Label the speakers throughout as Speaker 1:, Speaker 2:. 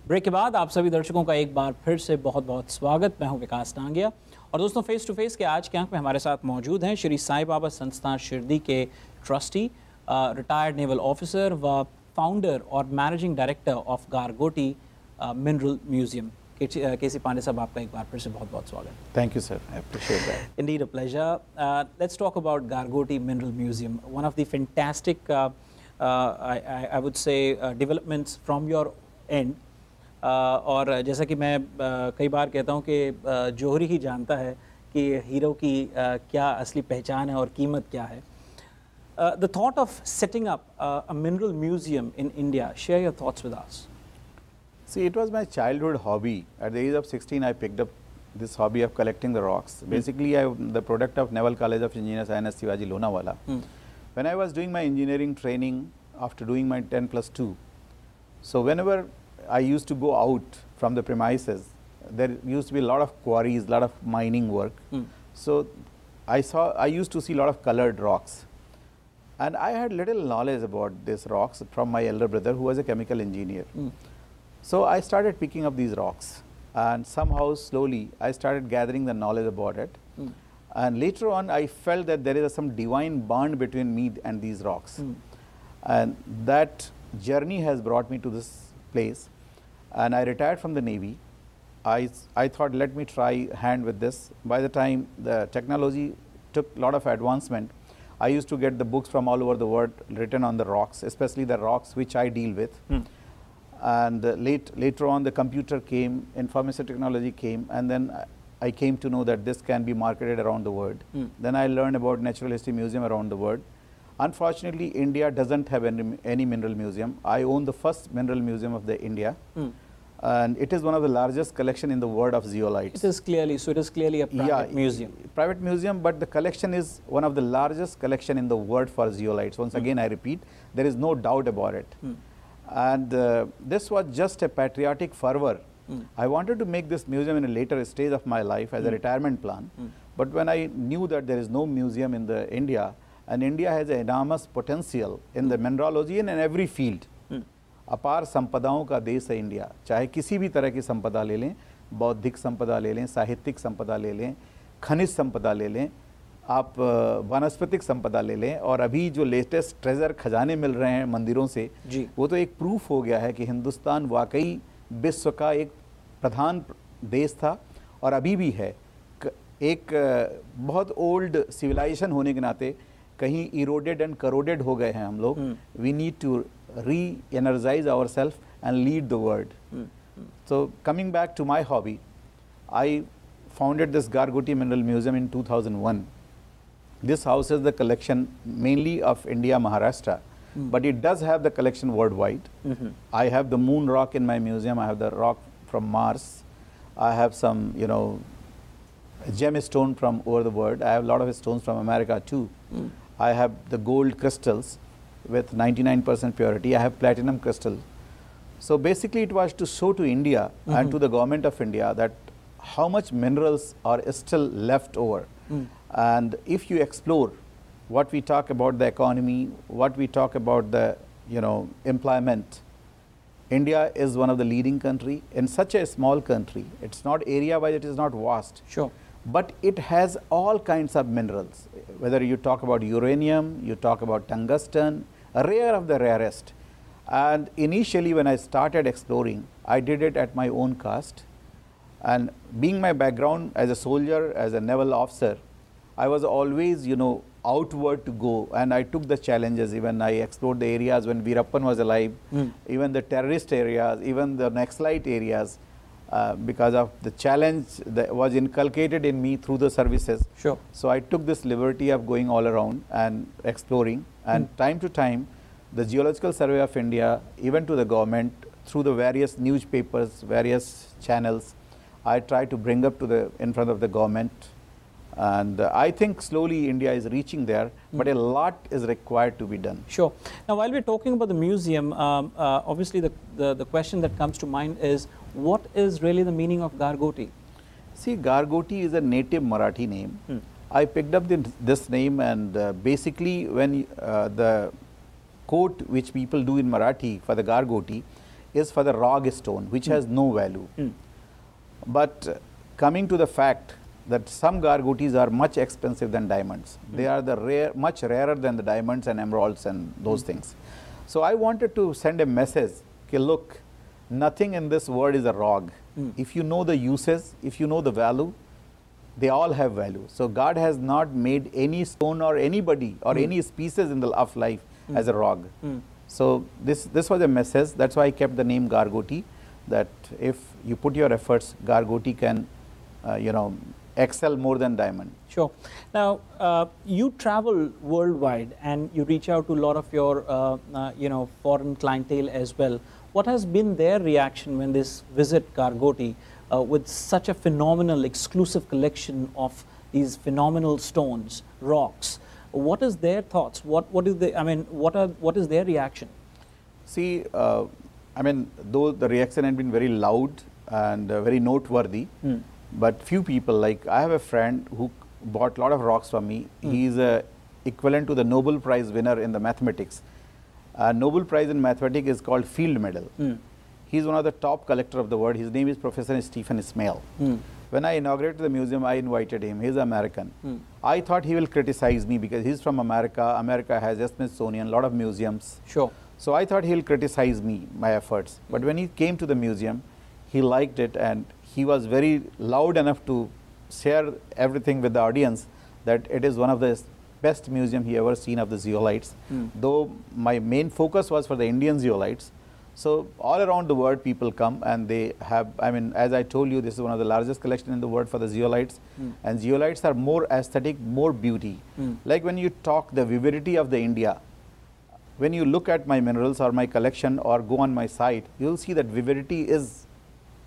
Speaker 1: Break के बाद आप सभी दर्शकों का एक बार फिर से बहुत बहुत स्वागत। मैं हूं विकास टांगिया और दोस्तों फेस टू फेस के आज के अंक में हमारे साथ मौजूद हैं श्री साई बाबा संस्थान शिरडी के ट्रस्टी, रिटायर्ड नेवल ऑफिसर व फाउंडर और managing director of Gargoti mineral museum. KC Pandey साहब, आपका एक बार फिर से बहुत बहुत स्वागत।
Speaker 2: Thank you, sir. I appreciate that.
Speaker 1: Indeed a pleasure. Let's talk about Gargoti Mineral Museum, one of the fantastic, I would say, developments from your end. और जैसा कि मैं कई बार कहता हूँ कि जौहरी ही जानता है कि हीरो की क्या असली पहचान है और कीमत क्या है। The thought of setting up a mineral museum in India, share your thoughts with us.
Speaker 2: See, it was my childhood hobby. At the age of 16, I picked up this hobby of collecting the rocks. Basically, I'm the product of Naval College of Engineers, INS Shivaji Lonawala. When I was doing my engineering training after doing my 10+2, so whenever I used to go out from the premises, there used to be a lot of quarries, a lot of mining work. So I used to see a lot of colored rocks. And I had little knowledge about these rocks from my elder brother who was a chemical engineer. So I started picking up these rocks, and somehow slowly I started gathering the knowledge about it. And later on I felt that there is some divine bond between me and these rocks. And that journey has brought me to this place. And I retired from the Navy. I thought, let me try hand with this. By the time the technology took a lot of advancement, I used to get the books from all over the world written on the rocks, especially the rocks which I deal with. And later on the computer came, information technology came, and then I came to know that this can be marketed around the world. Then I learned about Natural History Museum around the world. Unfortunately, India doesn't have any mineral museum. I own the first mineral museum of the India. And it is one of the largest collection in the world of zeolites.
Speaker 1: It is clearly a private museum.
Speaker 2: Private museum, but the collection is one of the largest collection in the world for zeolites. Once again, I repeat, there is no doubt about it. And this was just a patriotic fervor. I wanted to make this museum in a later stage of my life as a retirement plan. But when I knew that there is no museum in India, and India has an enormous potential in the mineralogy and in every field. अपार संपदाओं का देश है India, चाहे किसी भी तरह की संपदा ले लें, बौद्धिक संपदा ले लें, साहित्यिक संपदा ले लें, खनिज संपदा ले लें, आप वनस्पतिक संपदा ले लें, और अभी जो लेटेस्ट ट्रेजर खजाने मिल रहे हैं मंदिरों से, वो तो एक प्रूफ हो गया है कि हिंदुस्तान वाकई विश्व का एक प्रधान देश था और अभी भी है। एक बहुत ओल्ड सिविलाइजेशन होने के नाते कहीं इरोडेड एंड करोडेड हो गए हैं हम लोग। We need to re-energize ourselves and lead the world. So coming back to my hobby, I founded this Gargoti Mineral Museum in 2001. This houses the collection mainly of India, Maharashtra, but it does have the collection worldwide. I have the moon rock in my museum. I have the rock from Mars. I have some, gemstone from over the world. I have a lot of stones from America too. I have the gold crystals with 99% purity. I have platinum crystal. So basically it was to show to India and to the government of India that how much minerals are still left over. And if you explore what we talk about the economy, what we talk about the employment, India is one of the leading country in such a small country. It's not area wise, it is not vast.
Speaker 1: Sure.
Speaker 2: But it has all kinds of minerals. Whether you talk about uranium, you talk about tungsten, rare of the rarest. And initially when I started exploring, I did it at my own cost. And being my background as a soldier, as a naval officer, I was always, outward to go, and I took the challenges. Even I explored the areas when Veerappan was alive, even the terrorist areas, even the Naxalite areas, because of the challenge that was inculcated in me through the services.
Speaker 1: Sure.
Speaker 2: So I took this liberty of going all around and exploring, and time to time, the Geological Survey of India, even to the government, through the various newspapers, various channels, I try to bring up to in front of the government. And I think slowly India is reaching there, but a lot is required to be done.
Speaker 1: Sure. Now, while we're talking about the museum, obviously the question that comes to mind is, what is really the meaning of Gargoti?
Speaker 2: See, Gargoti is a native Marathi name. I picked up this name, and basically when the quote which people do in Marathi for the Gargoti is for the rog stone, which has no value. But coming to the fact that some gargotes are much expensive than diamonds. They are the much rarer than the diamonds and emeralds and those things. So I wanted to send a message, okay, look, nothing in this world is a rog. If you know the uses, if you know the value, they all have value. So God has not made any stone or anybody or any species in the of life as a rog. So this was a message. That's why I kept the name Gargote, that if you put your efforts, Gargote can, you know, excel more than diamond.
Speaker 1: Sure. Now, you travel worldwide and you reach out to a lot of your, you know, foreign clientele as well. What has been their reaction when they visit Gargote with such a phenomenal, exclusive collection of these phenomenal stones, rocks? What is their thoughts? What is the? I mean, what is their reaction?
Speaker 2: See, I mean, though the reaction had been very loud and very noteworthy, but few people, like I have a friend who bought a lot of rocks from me. He is equivalent to the Nobel Prize winner in the mathematics. Nobel Prize in mathematics is called Field Medal. He is one of the top collector of the world. His name is Professor Stephen Ismail. When I inaugurated the museum, I invited him. He is American. I thought he will criticize me because he is from America. America has a Smithsonian, a lot of museums.
Speaker 1: Sure.
Speaker 2: So I thought he will criticize me, my efforts. But when he came to the museum, he liked it and he was very loud enough to share everything with the audience that it is one of the best museum he ever seen of the zeolites. Though my main focus was for the Indian zeolites. So all around the world people come and they have, I mean, as I told you, this is one of the largest collection in the world for the zeolites. And zeolites are more aesthetic, more beauty. Like when you talk the vividity of the India, when you look at my minerals or my collection or go on my site, you will see that vividity is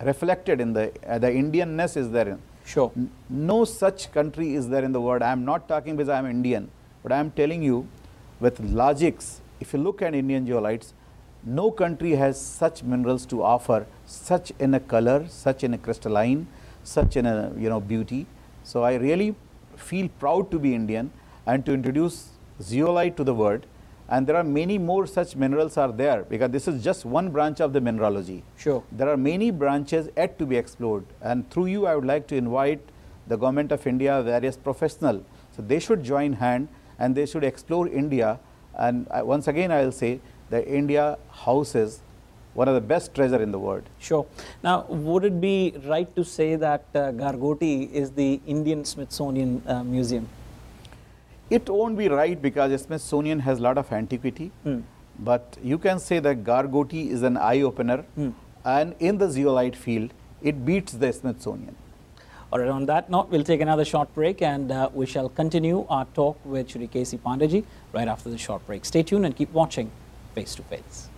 Speaker 2: reflected in the Indianness is there.
Speaker 1: Sure.
Speaker 2: No such country is there in the world. I am not talking because I am Indian, but I am telling you with logics, if you look at Indian zeolites, no country has such minerals to offer, such in a color, such in a crystalline, such in a, you know, beauty. So I really feel proud to be Indian and to introduce zeolite to the world. And there are many more such minerals are there, because this is just one branch of the mineralogy.
Speaker 1: Sure.
Speaker 2: There are many branches yet to be explored, and through you I would like to invite the Government of India, various professionals. So they should join hand and they should explore India. And once again I will say that India houses one of the best treasure in the world.
Speaker 1: Sure. Now, would it be right to say that Gargote is the Indian Smithsonian Museum?
Speaker 2: It won't be right because Smithsonian has a lot of antiquity, but you can say that Gargote is an eye-opener, and in the zeolite field, it beats the Smithsonian.
Speaker 1: All right, on that note, we'll take another short break and we shall continue our talk with Shri K.C. Pandeji right after the short break. Stay tuned and keep watching Face to Face.